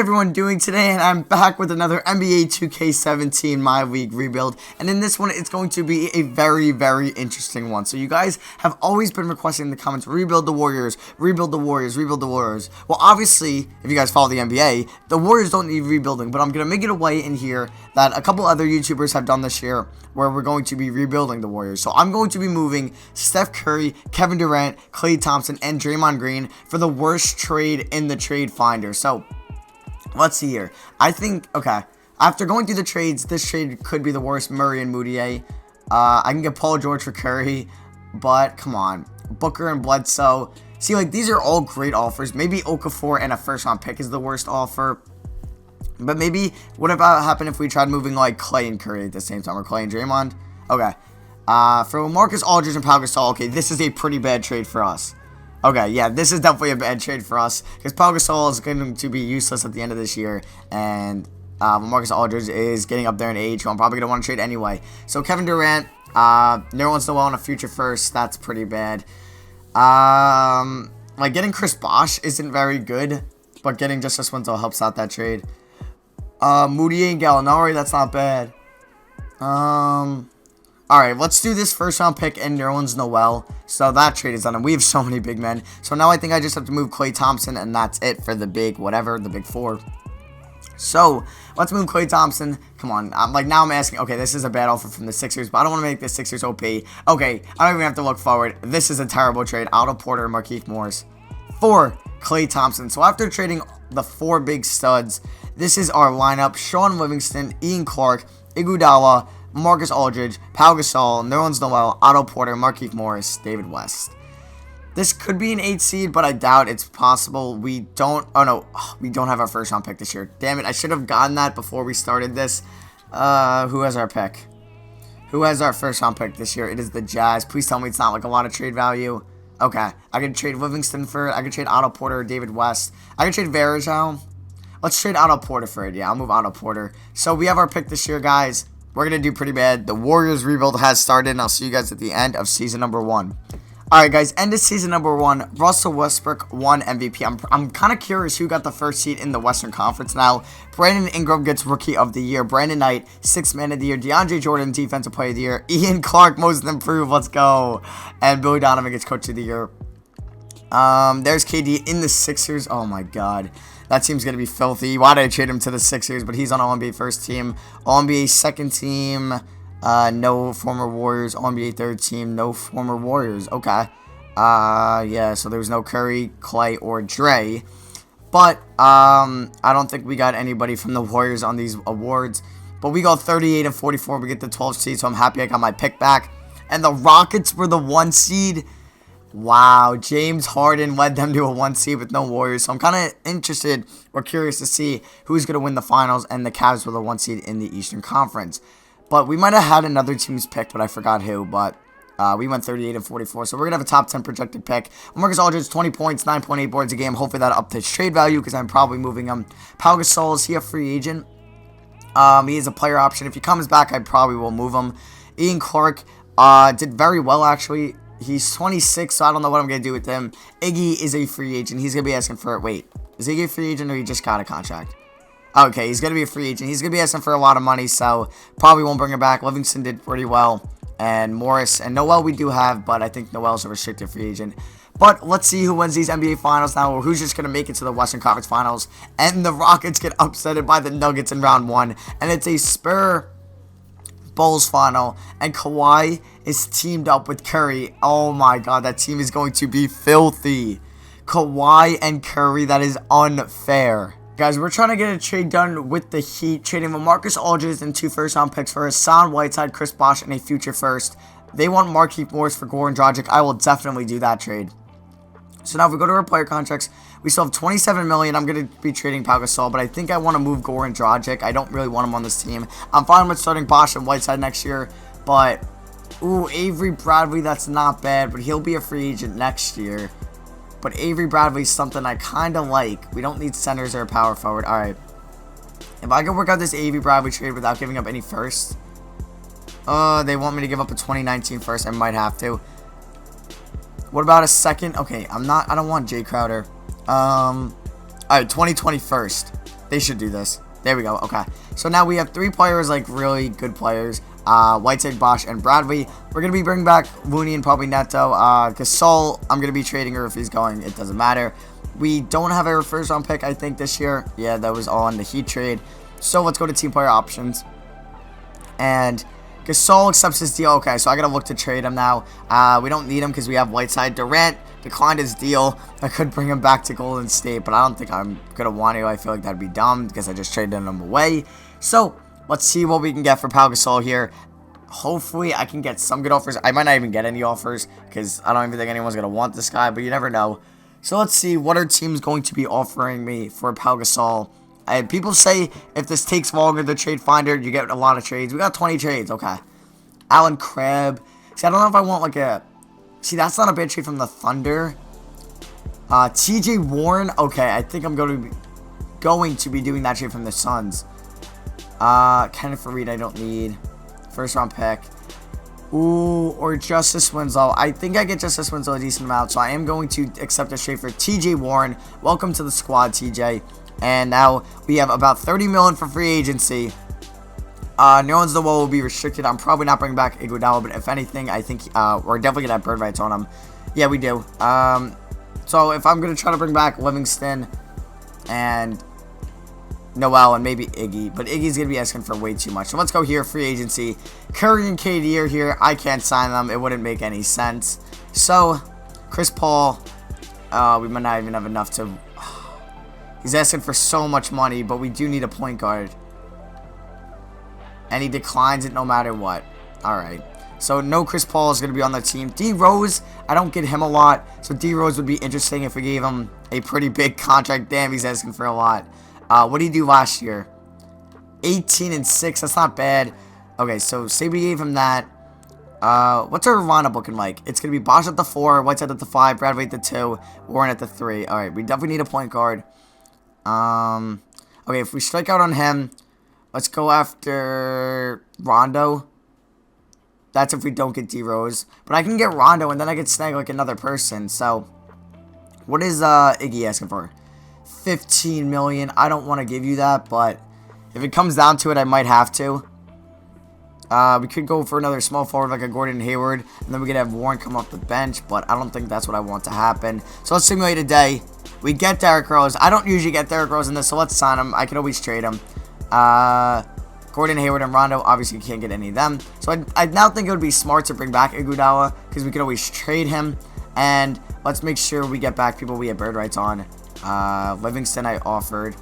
everyone doing today? And I'm back with another NBA 2K17 My League rebuild. And in this one, it's going to be a very, very interesting one. So you guys have always been requesting in the comments, rebuild the Warriors, rebuild the Warriors, rebuild the Warriors. Well, obviously, if you guys follow the NBA, the Warriors don't need rebuilding. But I'm going to make it a way in here that a couple other YouTubers have done this year where we're going to be rebuilding the Warriors. So I'm going to be moving Steph Curry, Kevin Durant, Klay Thompson, and Draymond Green for the worst trade in the trade finder. So let's see here. I think, okay, after going through the trades, this trade could be the worst. Murray and Moutier. I can get Paul George for Curry, but come on. Booker and Bledsoe. See, like, these are all great offers. Maybe Okafor and a first-round pick is the worst offer. But maybe, what about happen if we tried moving, like, Klay and Curry at the same time? Or Klay and Draymond? Okay. For Marcus Aldridge and Pau Gasol, okay, this is a pretty bad trade for us. Okay, yeah, this is definitely a bad trade for us because Pau Gasol is going to be useless at the end of this year, and Marcus Aldridge is getting up there in age, so I'm probably going to want to trade anyway. So Kevin Durant, Nerlens Noel on a future first, that's pretty bad. Like getting Chris Bosh isn't very good, but getting Justice Winslow helps out that trade. Moutier and Gallinari, that's not bad. Alright, let's do this first round pick and Nerlens Noel. So that trade is done, and we have so many big men. So now I think I just have to move Klay Thompson, and that's it for the big whatever, the big four. So let's move Klay Thompson. Come on, now I'm asking, okay, this is a bad offer from the Sixers, but I don't want to make the Sixers OP. Okay, I don't even have to look forward. This is a terrible trade. Otto Porter and Markieff Morris for Klay Thompson. So after trading the four big studs, this is our lineup. Sean Livingston, Ian Clark, Iguodala, Marcus Aldridge, Pau Gasol, Nerlens Noel, Otto Porter, Markieff Morris, David West. This could be an 8 seed, but I doubt it's possible. We don't have our first round pick this year. Damn it, I should have gotten that before we started this. Who has our pick? Who has our first round pick this year? It is the Jazz. Please tell me it's not like a lot of trade value. Okay, I could trade Livingston for it. I could trade Otto Porter, David West. I could trade Varejao. Let's trade Otto Porter for it. Yeah, I'll move Otto Porter. So we have our pick this year, guys. We're going to do pretty bad. The Warriors rebuild has started, and I'll see you guys at the end of season number 1. Alright, guys, end of season number 1. Russell Westbrook won MVP. I'm kind of curious who got the first seed in the Western Conference now. Brandon Ingram gets Rookie of the Year. Brandon Knight, 6th Man of the Year. DeAndre Jordan, Defensive Player of the Year. Ian Clark, Most Improved. Let's go. And Billy Donovan gets Coach of the Year. There's KD in the Sixers. Oh, my God. That team's going to be filthy. Why did I trade him to the Sixers? But he's on All-NBA first team. All-NBA second team. No former Warriors. All-NBA third team. No former Warriors. Okay. Yeah, so there was no Curry, Klay, or Dre. But, I don't think we got anybody from the Warriors on these awards. But we got 38 and 44. We get the 12th seed, so I'm happy I got my pick back. And the Rockets were the 1 seed. Wow, James Harden led them to a 1 seed with no Warriors. So I'm kind of interested or curious to see who's going to win the finals, and the Cavs were the 1 seed in the Eastern Conference. But we might have had another team's pick, but I forgot who. But we went 38 and 44. So we're going to have a top 10 projected pick. Marcus Aldridge, 20 points, 9.8 boards a game. Hopefully that up to trade value because I'm probably moving him. Pau Gasol, is he a free agent? He is a player option. If he comes back, I probably will move him. Ian Clark did very well, actually. He's 26, so I don't know what I'm going to do with him. Iggy is a free agent. He's going to be asking for it. Wait, is Iggy a free agent or he just got a contract? Okay, he's going to be a free agent. He's going to be asking for a lot of money, so probably won't bring him back. Livingston did pretty well. And Morris and Noel we do have, but I think Noel's a restricted free agent. But let's see who wins these NBA Finals now, or who's just going to make it to the Western Conference Finals. And the Rockets get upsetted by the Nuggets in round 1. And it's a Bulls final, and Kawhi is teamed up with Curry. Oh my God, that team is going to be filthy. Kawhi and Curry, that is unfair. Guys, we're trying to get a trade done with the Heat, trading Marcus Aldridge and 2 first-round picks for Hassan Whiteside, Chris Bosh, and a future first. They want Markieff Morris for Goran Dragic. I will definitely do that trade. So now if we go to our player contracts, we still have $27 million. I'm going to be trading Pau Gasol, but I think I want to move Goran Dragic. I don't really want him on this team. I'm fine with starting Bosh and Whiteside next year, but, ooh, Avery Bradley, that's not bad, but he'll be a free agent next year. But Avery Bradley's something I kind of like. We don't need centers or a power forward. All right. If I can work out this Avery Bradley trade without giving up any first. They want me to give up a 2019 first. I might have to. What about a second? Okay, I don't want Jay Crowder. Alright, 2020 first. They should do this. There we go. Okay. So now we have 3 players, like really good players. Whiteside, Bosch, and Bradley. We're going to be bringing back Looney and probably Neto. Gasol, I'm going to be trading her if he's going. It doesn't matter. We don't have a first round pick, I think, this year. Yeah, that was all in the Heat trade. So let's go to team player options. And Gasol accepts his deal. Okay, so I got to look to trade him now. We don't need him because we have Whiteside. Durant declined his deal. I could bring him back to Golden State, but I don't think I'm going to want to. I feel like that'd be dumb because I just traded him away. So let's see what we can get for Pau Gasol here. Hopefully, I can get some good offers. I might not even get any offers because I don't even think anyone's going to want this guy, but you never know. So let's see what our team's going to be offering me for Pau Gasol. People say if this takes longer, the trade finder, you get a lot of trades. We got 20 trades. Okay. Alan Crabb. See, I don't know if I want like a... See, that's not a bad trade from the Thunder. TJ Warren. Okay, I think I'm going to be doing that trade from the Suns. Kenneth Faried, I don't need. First round pick. Ooh, or Justice Winslow. I think I get Justice Winslow a decent amount, so I am going to accept a trade for TJ Warren. Welcome to the squad, TJ. And now we have about $30 million for free agency. Nerlens Noel will be restricted. I'm probably not bringing back Iguodala, but if anything, I think we're definitely gonna have bird rights on him. Yeah, we do. So if I'm gonna try to bring back Livingston and Noel and maybe Iggy, but Iggy's gonna be asking for way too much. So let's go here, free agency. Curry and KD are here. I can't sign them. It wouldn't make any sense. So Chris Paul, we might not even have enough to. He's asking for so much money, but we do need a point guard. And he declines it no matter what. Alright. So no Chris Paul is going to be on the team. D Rose, I don't get him a lot. So D Rose would be interesting if we gave him a pretty big contract. Damn, he's asking for a lot. What did he do last year? 18-6. That's not bad. Okay, so say we gave him that. What's our lineup looking like? It's going to be Bosch at the 4, Whiteside at the 5, Bradley at the 2, Warren at the 3. Alright, we definitely need a point guard. Okay, if we strike out on him, let's go after Rondo. That's if we don't get D-Rose. But I can get Rondo, and then I can snag, like, another person. So, what is Iggy asking for? $15 million. I don't want to give you that, but if it comes down to it, I might have to. We could go for another small forward, like a Gordon Hayward, and then we could have Warren come off the bench, but I don't think that's what I want to happen. So, let's simulate a day. We get Derrick Rose. I don't usually get Derrick Rose in this, so let's sign him. I can always trade him. Gordon Hayward and Rondo, obviously you can't get any of them. So I now think it would be smart to bring back Iguodala because we could always trade him. And let's make sure we get back people we have bird rights on. Livingston I offered.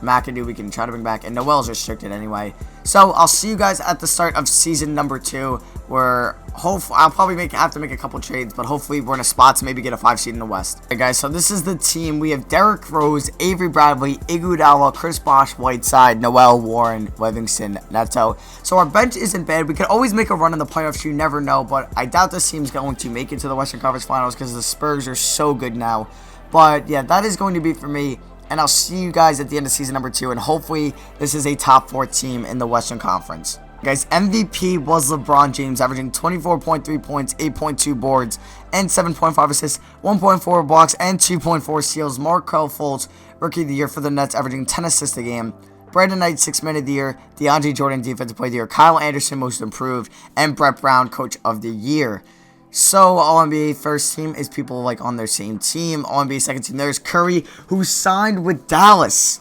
McAdoo we can try to bring back. And Noel's restricted anyway. So I'll see you guys at the start of season number 2. Where hopefully I'll probably have to make a couple trades, but hopefully we're in a spot to maybe get a 5 seed in the West. Alright guys, so this is the team. We have Derrick Rose, Avery Bradley, Iguodala, Chris Bosh, Whiteside, Noel, Warren, Livingston, Neto. So our bench isn't bad. We could always make a run in the playoffs. You never know, but I doubt this team's going to make it to the Western Conference Finals because the Spurs are so good now. But yeah, that is going to be for me. And I'll see you guys at the end of season number 2. And hopefully this is a top 4 team in the Western Conference. Guys, MVP was LeBron James, averaging 24.3 points, 8.2 boards, and 7.5 assists, 1.4 blocks, and 2.4 steals. Markelle Fultz, Rookie of the Year for the Nets, averaging 10 assists a game. Brandon Knight, 6 Man of the Year. DeAndre Jordan, Defensive Player of the Year. Kyle Anderson, Most Improved. And Brett Brown, Coach of the Year. So, All-NBA first team is people like on their same team. All-NBA second team, there's Curry, who signed with Dallas.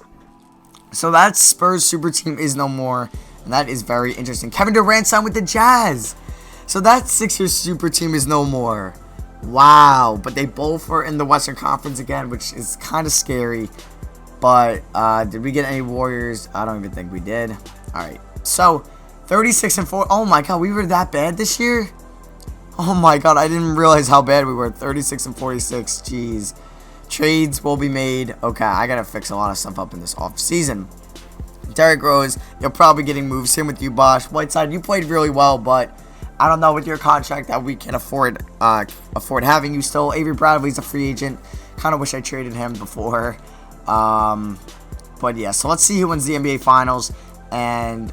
So, that Spurs super team is no more. And that is very interesting. Kevin Durant signed with the Jazz. So that Sixers super team is no more. Wow. But they both were in the Western Conference again, which is kind of scary. But did we get any Warriors? I don't even think we did. Alright. So 36-4. Oh my god, we were that bad this year? Oh my god, I didn't realize how bad we were. 36-46. Jeez. Trades will be made. Okay, I gotta fix a lot of stuff up in this offseason. Derrick Rose, you're probably getting moved. Same with you, Bosh. Whiteside, you played really well, but I don't know with your contract that we can afford having you still. Avery Bradley's a free agent. Kind of wish I traded him before. But yeah, so let's see who wins the NBA Finals. And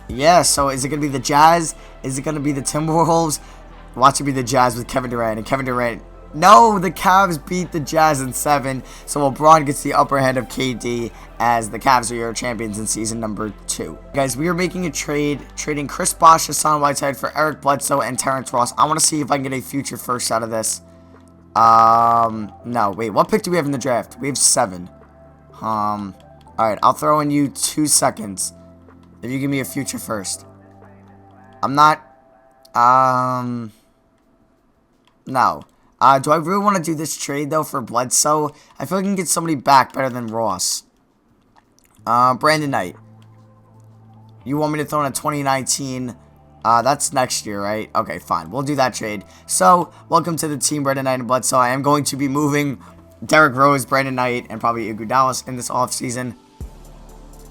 yeah, so is it going to be the Jazz? Is it going to be the Timberwolves? Watch it be the Jazz with Kevin Durant. And Kevin Durant No, the Cavs beat the Jazz in 7, so LeBron gets the upper hand of KD as the Cavs are your champions in season number 2. Guys, we are making a trade, trading Chris Bosh, Hassan Whiteside for Eric Bledsoe and Terrence Ross. I want to see if I can get a future first out of this. No, wait, what pick do we have in the draft? We have 7. Alright, I'll throw in you 2 seconds if you give me a future first. I'm not, no. Do I really want to do this trade, though, for Bledsoe? I feel like I can get somebody back better than Ross. Brandon Knight. You want me to throw in a 2019? That's next year, right? Okay, fine. We'll do that trade. So, welcome to the team, Brandon Knight and Bledsoe. I am going to be moving Derrick Rose, Brandon Knight, and probably Iguodala in this offseason.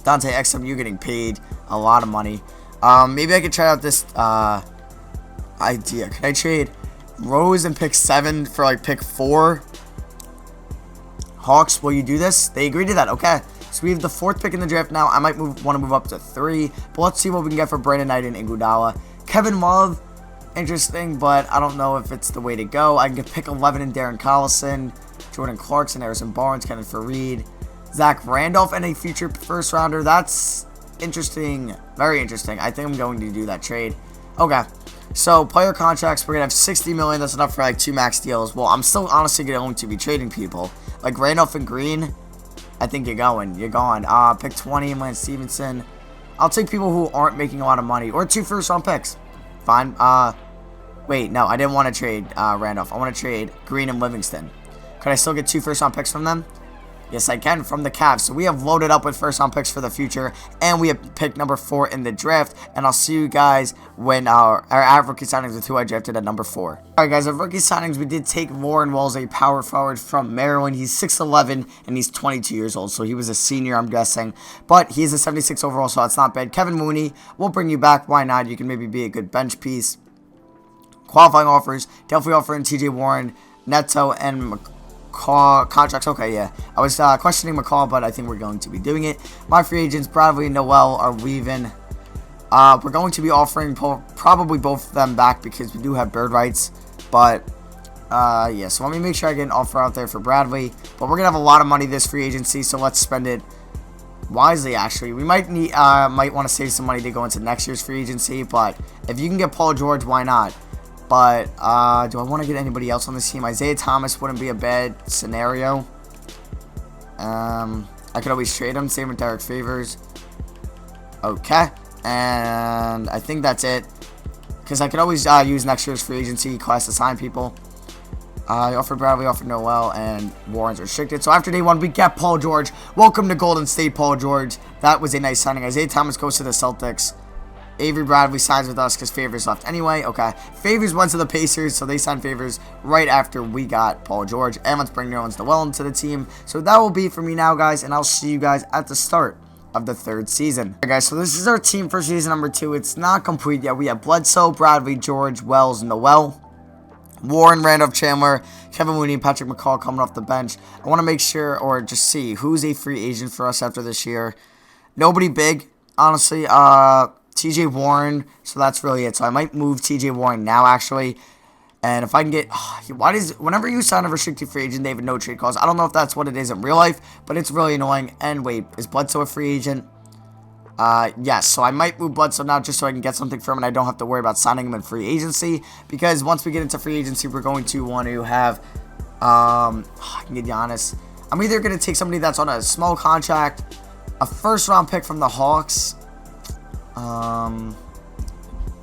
Dante Exum, you're getting paid a lot of money. Maybe I could try out this, idea. Can I trade Rose and pick 7 for like pick 4? Hawks, will you do this? They agree to that. Okay. So we have the 4th pick in the draft now. I might want to move up to 3. But let's see what we can get for Brandon Knight and Iguodala. Kevin Love, interesting, but I don't know if it's the way to go. I can get pick 11 in Darren Collison, Jordan Clarkson, Harrison Barnes, Kenneth Faried, Zach Randolph, and a future first rounder. That's interesting. Very interesting. I think I'm going to do that trade. Okay. So, player contracts, we're going to have $60 million. That's enough for, like, 2 max deals. Well, I'm still honestly going to be trading people. Like, Randolph and Green, I think you're going. You're gone. Pick 20, Lance Stevenson. I'll take people who aren't making a lot of money. Or 2 first-round picks. Fine. Wait, no, I didn't want to trade Randolph. I want to trade Green and Livingston. Could I still get 2 first-round picks from them? Yes, I can, from the Cavs. So we have loaded up with first-round picks for the future, and we have pick number 4 in the draft. And I'll see you guys when our rookie signings with who I drafted at number 4. All right, guys, our rookie signings, we did take Warren Wells, a power forward from Maryland. He's 6'11", and he's 22 years old, so he was a senior, I'm guessing. But he's a 76 overall, so it's not bad. Kevin Mooney, we'll bring you back. Why not? You can maybe be a good bench piece. Qualifying offers, definitely offering TJ Warren, Neto, and contracts. Okay, yeah. I was questioning McCall, but I think we're going to be doing it. My free agents, Bradley and Noel, are leaving. We're going to be offering probably both of them back because we do have bird rights. But, yeah. So let me make sure I get an offer out there for Bradley. But we're going to have a lot of money this free agency, so let's spend it wisely, actually. We might need, might want to save some money to go into next year's free agency. But if you can get Paul George, why not? But, do I want to get anybody else on this team? Isaiah Thomas wouldn't be a bad scenario. I could always trade him. Same with Derek Favors. Okay. And I think that's it. Because I could always use next year's free agency class to sign people. I offered Bradley, offered Noel, and Warren's restricted. So after day 1, we get Paul George. Welcome to Golden State, Paul George. That was a nice signing. Isaiah Thomas goes to the Celtics. Avery Bradley signs with us because Favors left anyway. Okay. Favors went to the Pacers, so they signed Favors right after we got Paul George. And let's bring Nerlens Noel into the team. So that will be for me now, guys, and I'll see you guys at the start of the 3rd season. Alright, guys, so this is our team for season number 2. It's not complete yet. We have Bledsoe, Bradley, George, Wells, Noel, Warren, Randolph, Chandler, Kevin Mooney, Patrick McCall coming off the bench. I want to make sure, or just see, who's a free agent for us after this year. Nobody big, honestly. TJ Warren, so that's really it. So I might move TJ Warren now, actually. And if I can get, whenever you sign a restricted free agent, they have a no trade clause. I don't know if that's what it is in real life, but it's really annoying. And wait, is Bledsoe a free agent? Yes, so I might move Bledsoe now just so I can get something from him and I don't have to worry about signing him in free agency. Because once we get into free agency, we're going to want to have, I can get you honest. I'm either going to take somebody that's on a small contract, a first-round pick from the Hawks,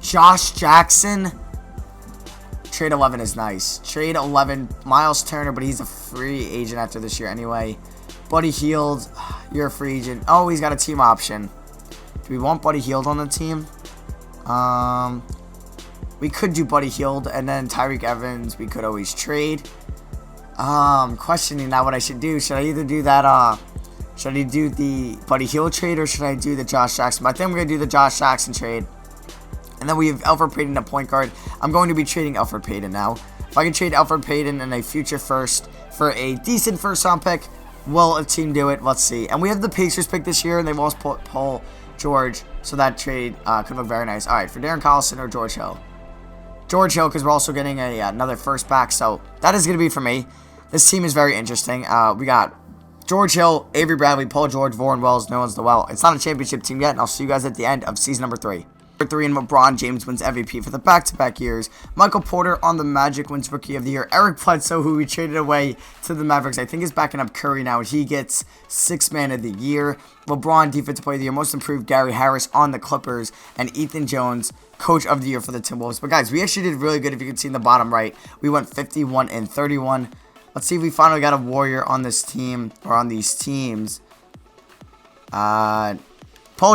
Josh Jackson. Trade 11 is nice. Trade 11, Miles Turner, but he's a free agent after this year anyway. Buddy Hield, you're a free agent. Oh, he's got a team option. Do we want Buddy Hield on the team? We could do Buddy Hield and then Tyreek Evans. We could always trade. Questioning now what I should do. Should I either do that, should I do the Buddy Hield trade or should I do the Josh Jackson? But I think I'm going to do the Josh Jackson trade. And then we have Elfrid Payton at point guard. I'm going to be trading Elfrid Payton now. If I can trade Elfrid Payton and a future first for a decent first-round pick, will a team do it? Let's see. And we have the Pacers pick this year, and they lost Paul George, so that trade could look very nice. All right, for Darren Collison or George Hill. George Hill, because we're also getting another first back. So that is going to be for me. This team is very interesting. We got George Hill, Avery Bradley, Paul George, Warren Wells, no one's the well. It's not a championship team yet, and I'll see you guys at the end of season number 3. Number 3, and LeBron James wins MVP for the back-to-back years. Michael Porter on the Magic wins Rookie of the Year. Eric Bledsoe, who we traded away to the Mavericks, I think is backing up Curry now. He gets 6th Man of the Year. LeBron Defensive Player of the Year. Most Improved Gary Harris on the Clippers. And Ethan Jones, Coach of the Year for the Timberwolves. But guys, we actually did really good. If you can see in the bottom right, we went 51-31. Let's see if we finally got a Warrior on this team, or on these teams. Paul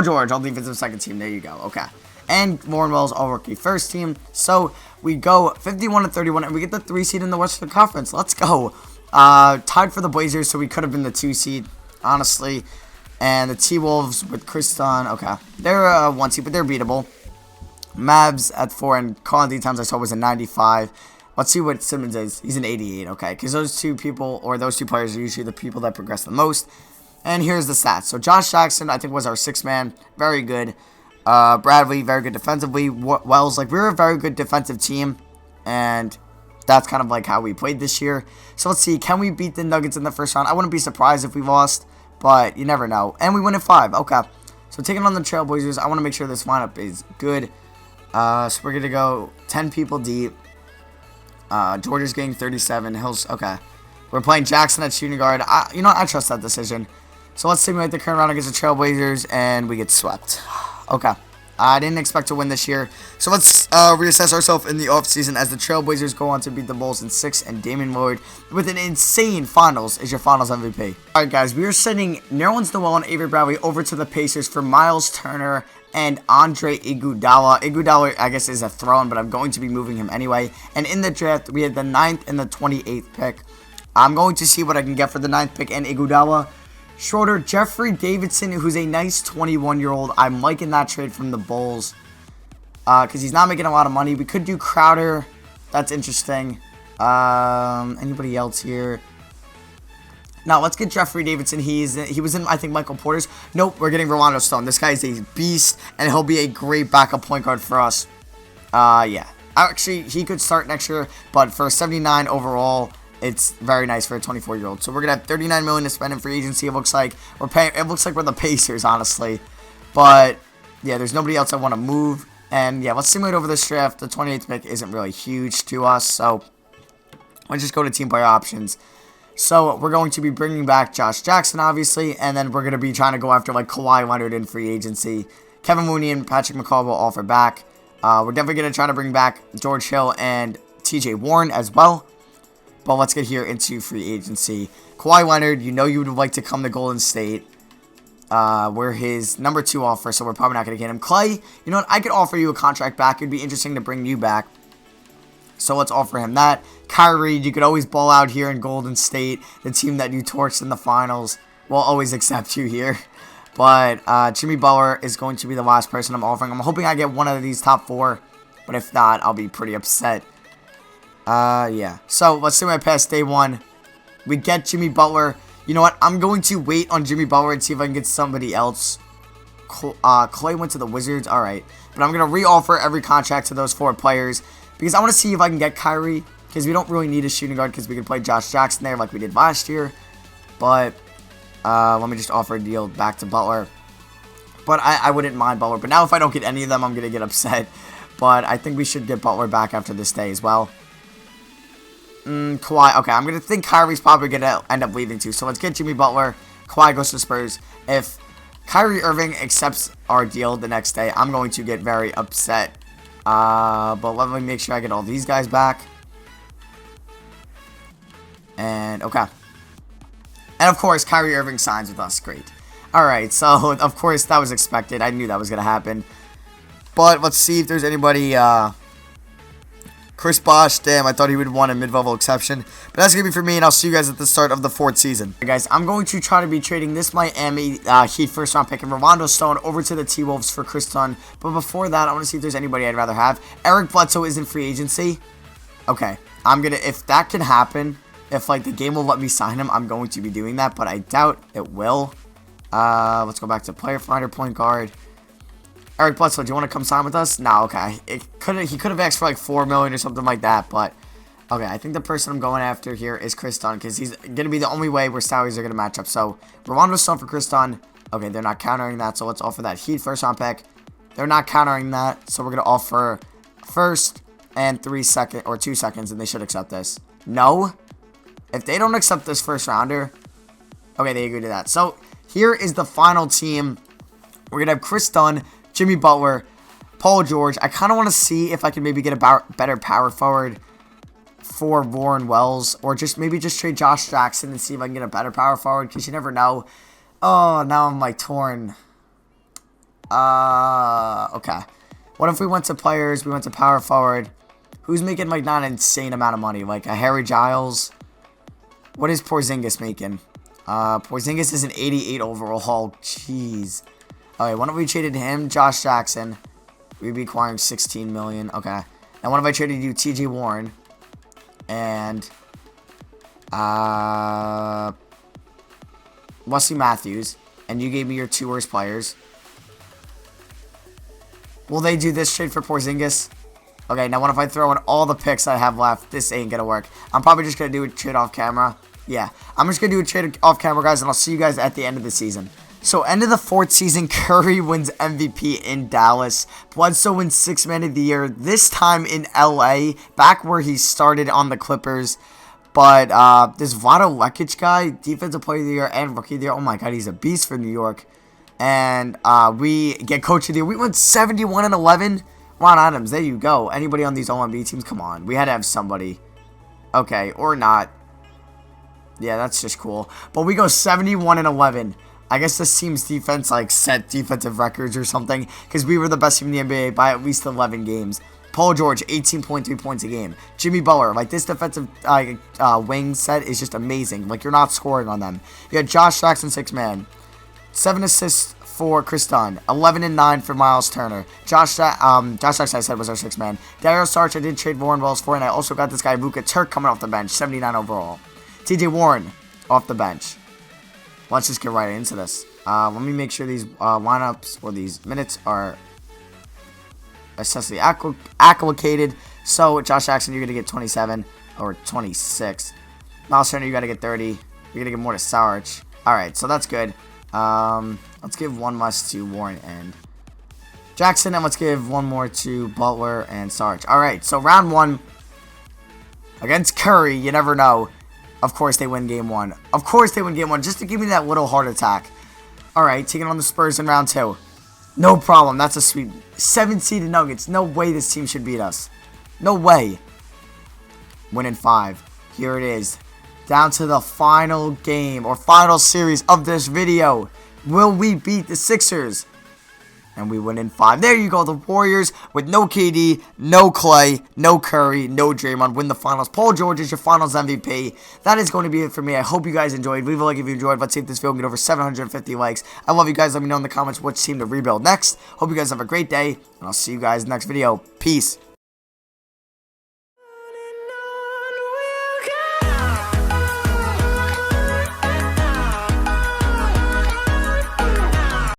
George, all defensive second team. There you go. Okay. And Warren Wells, all rookie first team. So we go 51-31, and we get the 3 seed in the Western Conference. Let's go. Tied for the Blazers, so we could have been the 2 seed, honestly. And the T-Wolves with Chris Dunn. Okay. They're 1 seed, but they're beatable. Mavs at 4, and Carl Towns I saw was a 95. Let's see what Simmons is. He's an 88, okay? Because those two people, or those 2 players, are usually the people that progress the most. And here's the stats. So Josh Jackson, I think, was our 6th man. Very good. Bradley, very good defensively. Wells, like, we're a very good defensive team. And that's kind of like how we played this year. So let's see. Can we beat the Nuggets in the first round? I wouldn't be surprised if we lost, but you never know. And we win at 5. Okay. So taking on the Trailblazers, I want to make sure this lineup is good. So we're going to go 10 people deep. George is getting 37. Hill's okay. We're playing Jackson at shooting guard. I trust that decision. So let's simulate the current round against the Trailblazers, and we get swept. Okay. I didn't expect to win this year. So let's reassess ourselves in the offseason as the Trailblazers go on to beat the Bulls in 6, and Damian Lillard with an insane finals is your finals MVP. Alright guys, we are sending Nerlens Noel and Avery Bradley over to the Pacers for Miles Turner and Andre Iguodala. Iguodala, I guess, is a throw-in, but I'm going to be moving him anyway. And in the draft, we had the 9th and the 28th pick. I'm going to see what I can get for the 9th pick and Iguodala. Schroeder, Jeffrey Davidson, who's a nice 21-year-old. I'm liking that trade from the Bulls because he's not making a lot of money. We could do Crowder. That's interesting. Anybody else here? Now, let's get Jeffrey Davidson. He was in, I think, Michael Porter's. Nope, we're getting Rolando Stone. This guy is a beast, and he'll be a great backup point guard for us. Yeah. Actually, he could start next year, but for 79 overall, it's very nice for a 24-year-old. So we're going to have $39 million to spend in free agency, it looks like. It looks like we're the Pacers, honestly. But, yeah, there's nobody else I want to move. And, yeah, let's simulate over this draft. The 28th pick isn't really huge to us, so let's just go to team player options. So, we're going to be bringing back Josh Jackson, obviously, and then we're going to be trying to go after, like, Kawhi Leonard in free agency. Kevin Mooney and Patrick McCall will offer back. We're definitely going to try to bring back George Hill and TJ Warren as well. But let's get here into free agency. Kawhi Leonard, you know you would like to come to Golden State. We're his number 2 offer, so we're probably not going to get him. Clay, you know what? I could offer you a contract back. It'd be interesting to bring you back. So let's offer him that. Kyrie, you could always ball out here in Golden State. The team that you torched in the finals will always accept you here. But Jimmy Butler is going to be the last person I'm offering. I'm hoping I get one of these top 4. But if not, I'll be pretty upset. Yeah. So let's see my past day 1. We get Jimmy Butler. You know what? I'm going to wait on Jimmy Butler and see if I can get somebody else. Clay went to the Wizards. Alright. But I'm going to re-offer every contract to those 4 players. Because I want to see if I can get Kyrie. Because we don't really need a shooting guard. Because we can play Josh Jackson there like we did last year. But let me just offer a deal back to Butler. But I wouldn't mind Butler. But now if I don't get any of them, I'm going to get upset. But I think we should get Butler back after this day as well. Kawhi. Okay, I'm going to think Kyrie's probably going to end up leaving too. So let's get Jimmy Butler. Kawhi goes to Spurs. If Kyrie Irving accepts our deal the next day, I'm going to get very upset. But let me make sure I get all these guys back. And, okay. And, of course, Kyrie Irving signs with us. Great. Alright, so, of course, that was expected. I knew that was going to happen. But let's see if there's anybody, Chris Bosh, damn, I thought he would want a mid-level exception. But that's going to be for me, and I'll see you guys at the start of the 4th season. Hey guys, I'm going to try to be trading this Miami Heat first-round pick and Rolando Stone over to the T-Wolves for Chris Dunn. But before that, I want to see if there's anybody I'd rather have. Eric Bledsoe is in free agency. Okay, I'm going to, if that can happen, if, like, the game will let me sign him, I'm going to be doing that, but I doubt it will. Let's go back to player finder, point guard. Eric Bledsoe, do you want to come sign with us? No, okay. He could have asked for like 4 million or something like that, but okay. I think the person I'm going after here is Chris Dunn because he's gonna be the only way where salaries are gonna match up. So Rolando Stone for Chris Dunn. Okay, they're not countering that, so let's offer that Heat first round pick. They're not countering that, so we're gonna offer first and 2 seconds, and they should accept this. No, if they don't accept this first rounder, okay, they agree to that. So here is the final team. We're gonna have Chris Dunn, Jimmy Butler, Paul George. I kind of want to see if I can maybe get a better power forward for Warren Wells, or maybe just trade Josh Jackson and see if I can get a better power forward, because you never know. Oh, now I'm like torn. Okay. What if we went to players, we went to power forward? Who's making like not an insane amount of money? Like a Harry Giles? What is Porzingis making? Porzingis is an 88 overall. Jeez. Okay, what if we traded him, Josh Jackson? We'd be acquiring 16 million. Okay. And what if I traded you TJ Warren? And Wesley Matthews, and you gave me your 2 worst players. Will they do this trade for Porzingis? Okay, now what if I throw in all the picks I have left? This ain't gonna work. I'm probably just gonna do a trade off camera. Yeah, I'm just gonna do a trade off camera, guys, and I'll see you guys at the end of the season. So, end of the 4th season, Curry wins MVP in Dallas. Bledsoe wins 6th Man of the Year, this time in LA, back where he started on the Clippers. But this Vlado Lekic guy, Defensive Player of the Year and Rookie of the Year, oh my god, he's a beast for New York. And we get Coach of the Year. We went 71-11. Ron Adams, there you go. Anybody on these All-NBA teams? Come on, we had to have somebody. Okay, or not. Yeah, that's just cool. But we go 71-11. I guess this team's defense like set defensive records or something, because we were the best team in the NBA by at least 11 games. Paul George, 18.3 points a game. Jimmy Butler, like this defensive wing set is just amazing. Like you're not scoring on them. You had Josh Jackson, 6th man. 7 assists for Chris Dunn. 11 and 9 for Miles Turner. Josh Jackson, I said, was our 6th man. Dario Saric, I did trade Warren Wells for, and I also got this guy Luka Turk coming off the bench, 79 overall. TJ Warren off the bench. Let's just get right into this. Let me make sure these lineups or these minutes are essentially allocated. So, Josh Jackson, you're going to get 27 or 26. Miles Turner, you got to get 30. You're going to get more to Saric. Alright, so that's good. Let's give 1 less to Warren and Jackson, and let's give 1 more to Butler and Saric. Alright, so round 1 against Curry, you never know. Of course they win game 1. Of course they win game 1, just to give me that little heart attack. Alright, taking on the Spurs in round 2. No problem, that's a sweep. 7-seeded Nuggets, no way this team should beat us. No way. Winning 5. Here it is. Down to the final game, or final series of this video. Will we beat the Sixers? And we win in 5. There you go. The Warriors with no KD, no Clay, no Curry, no Draymond win the finals. Paul George is your finals MVP. That is going to be it for me. I hope you guys enjoyed. Leave a like if you enjoyed. Let's see if this video can get over 750 likes. I love you guys. Let me know in the comments which team to rebuild next. Hope you guys have a great day. And I'll see you guys next video. Peace.